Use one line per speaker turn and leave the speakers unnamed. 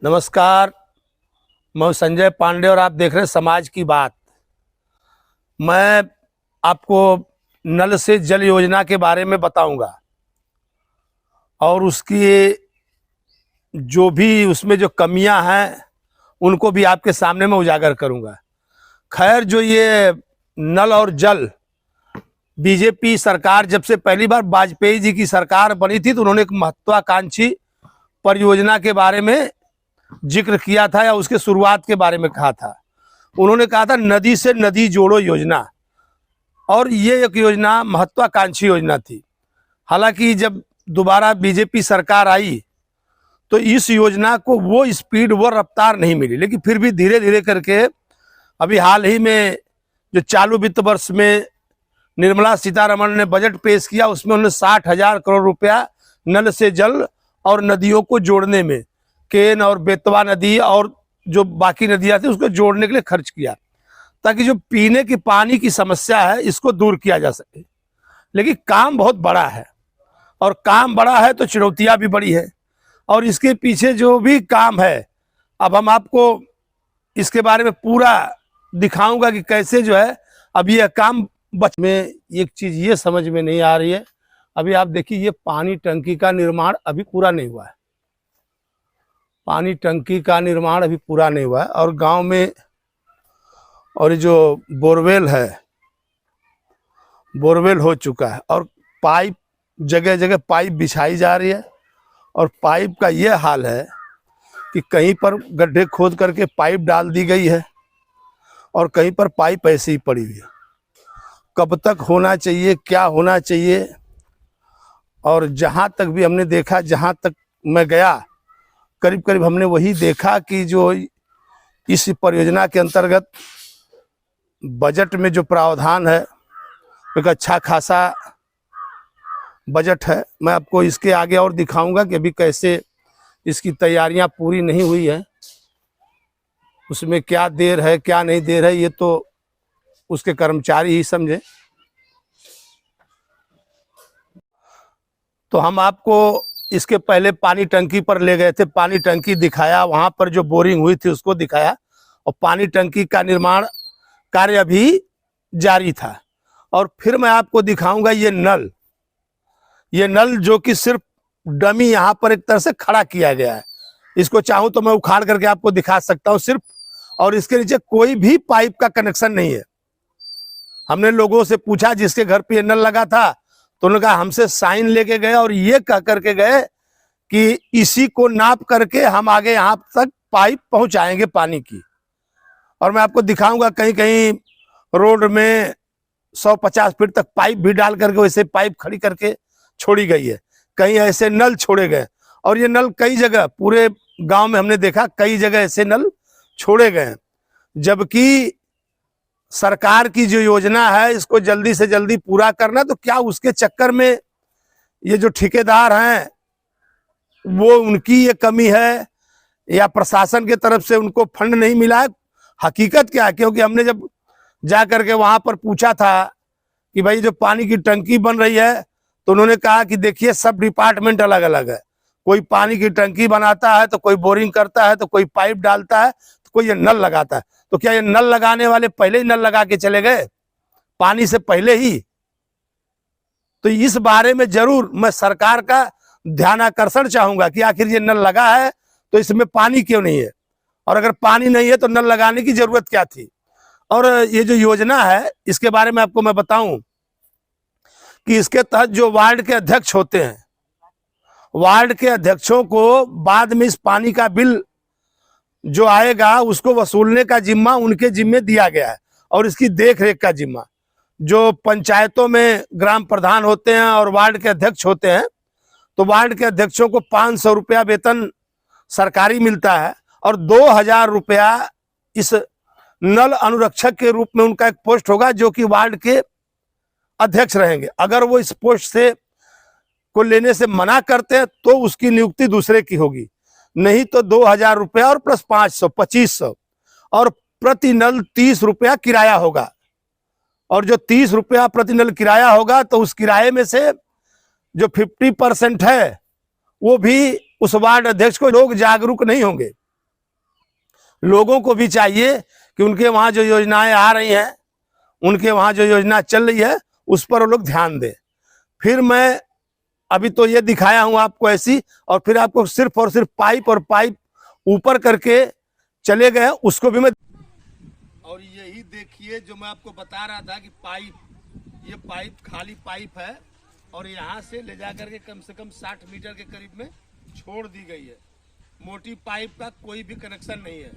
नमस्कार, मैं संजय पांडे और आप देख रहे हैं समाज की बात। मैं आपको नल से जल योजना के बारे में बताऊंगा और उसकी जो भी उसमें जो कमियां हैं उनको भी आपके सामने मैं उजागर करूंगा। खैर, जो ये नल और जल बीजेपी सरकार जब से पहली बार वाजपेयी जी की सरकार बनी थी तो उन्होंने एक महत्वाकांक्षी परियोजना के बारे में जिक्र किया था या उसके शुरुआत के बारे में कहा था। उन्होंने कहा था नदी से नदी जोड़ो योजना, और ये एक योजना महत्वाकांक्षी योजना थी। हालांकि जब दोबारा बीजेपी सरकार आई तो इस योजना को वो स्पीड वो रफ्तार नहीं मिली, लेकिन फिर भी धीरे धीरे करके अभी हाल ही में जो चालू वित्त वर्ष में निर्मला सीतारमण ने बजट पेश किया उसमें उन्होंने 60,000 करोड़ रुपया नल से जल और नदियों को जोड़ने में, केन और बेतवा नदी और जो बाकी नदियां थी उसको जोड़ने के लिए खर्च किया, ताकि जो पीने की पानी की समस्या है इसको दूर किया जा सके। लेकिन काम बहुत बड़ा है, और काम बड़ा है तो चुनौतियां भी बड़ी है, और इसके पीछे जो भी काम है अब हम आपको इसके बारे में पूरा दिखाऊंगा कि कैसे जो है अब यह काम में एक चीज ये समझ में नहीं आ रही है। अभी आप देखिए, ये पानी टंकी का निर्माण अभी पूरा नहीं हुआ है। पानी टंकी का निर्माण अभी पूरा नहीं हुआ है, और गांव में और ये जो बोरवेल है, बोरवेल हो चुका है और पाइप जगह जगह पाइप बिछाई जा रही है, और पाइप का ये हाल है कि कहीं पर गड्ढे खोद करके पाइप डाल दी गई है और कहीं पर पाइप ऐसे ही पड़ी हुई है। कब तक होना चाहिए, क्या होना चाहिए? और जहाँ तक भी हमने देखा, जहाँ तक मैं गया, करीब करीब हमने वही देखा कि जो इस परियोजना के अंतर्गत बजट में जो प्रावधान है एक अच्छा खासा बजट है। मैं आपको इसके आगे और दिखाऊंगा कि अभी कैसे इसकी तैयारियां पूरी नहीं हुई है, उसमें क्या देर है क्या नहीं देर है ये तो उसके कर्मचारी ही समझे। तो हम आपको इसके पहले पानी टंकी पर ले गए थे, पानी टंकी दिखाया, वहां पर जो बोरिंग हुई थी उसको दिखाया, और पानी टंकी का निर्माण कार्य अभी जारी था। और फिर मैं आपको दिखाऊंगा ये नल जो कि सिर्फ डमी यहाँ पर एक तरह से खड़ा किया गया है। इसको चाहूं तो मैं उखाड़ करके आपको दिखा सकता हूं सिर्फ, और इसके नीचे कोई भी पाइप का कनेक्शन नहीं है। हमने लोगों से पूछा जिसके घर पे नल लगा था, तो उन्होंने कहा हमसे साइन लेके गए और ये कह करके गए कि इसी को नाप करके हम आगे यहाँ तक पाइप पहुंचाएंगे पानी की। और मैं आपको दिखाऊंगा कहीं कहीं रोड में 150 फीट तक पाइप भी डाल करके वैसे पाइप खड़ी करके छोड़ी गई है, कहीं ऐसे नल छोड़े गए। और ये नल कई जगह पूरे गांव में हमने देखा, कई जगह ऐसे नल छोड़े गए, जबकि सरकार की जो योजना है इसको जल्दी से जल्दी पूरा करना, तो क्या उसके चक्कर में ये जो ठेकेदार हैं वो उनकी ये कमी है या प्रशासन की तरफ से उनको फंड नहीं मिला है? हकीकत क्या है? क्योंकि हमने जब जा करके वहां पर पूछा था कि भाई जो पानी की टंकी बन रही है, तो उन्होंने कहा कि देखिए सब डिपार्टमेंट अलग अलग है, कोई पानी की टंकी बनाता है तो कोई बोरिंग करता है तो कोई पाइप डालता है तो कोई ये नल लगाता है। तो क्या ये नल लगाने वाले पहले ही नल लगा के चले गए पानी से पहले ही? तो इस बारे में जरूर मैं सरकार का ध्यान आकर्षण चाहूंगा कि आखिर ये नल लगा है तो इसमें पानी क्यों नहीं है, और अगर पानी नहीं है तो नल लगाने की जरूरत क्या थी? और ये जो योजना है इसके बारे में आपको मैं बताऊं कि इसके तहत जो वार्ड के अध्यक्ष होते हैं, वार्ड के अध्यक्षों को बाद में इस पानी का बिल जो आएगा उसको वसूलने का जिम्मा उनके जिम्मे दिया गया है, और इसकी देख रेख का जिम्मा जो पंचायतों में ग्राम प्रधान होते हैं और वार्ड के अध्यक्ष होते हैं, तो वार्ड के अध्यक्षों को 500 रुपया वेतन सरकारी मिलता है, और 2,000 रुपया इस नल अनुरक्षक के रूप में उनका एक पोस्ट होगा जो कि वार्ड के अध्यक्ष रहेंगे। अगर वो इस पोस्ट से को लेने से मना करते हैं तो उसकी नियुक्ति दूसरे की होगी, नहीं तो 2,000 रुपया और प्लस 500 2500, और प्रति नल 30 रुपया किराया होगा। और जो 30 रुपया प्रति नल किराया होगा तो उस किराए में से जो 50% है वो भी उस वार्ड अध्यक्ष को लोग जागरूक नहीं होंगे। लोगों को भी चाहिए कि उनके वहां जो योजनाएं आ रही हैं, उनके वहां जो योजना चल रही है उस पर वो लोग ध्यान दें। फिर मैं अभी तो ये दिखाया हूं आपको ऐसी, और फिर आपको सिर्फ और सिर्फ पाइप और पाइप ऊपर करके चले गए, उसको भी मैं। और यही देखिए जो मैं आपको बता रहा था कि पाइप, ये पाइप खाली पाइप है और यहाँ से ले जा करके कम से कम 60 मीटर के करीब में छोड़ दी गई है। मोटी पाइप का कोई भी कनेक्शन नहीं है।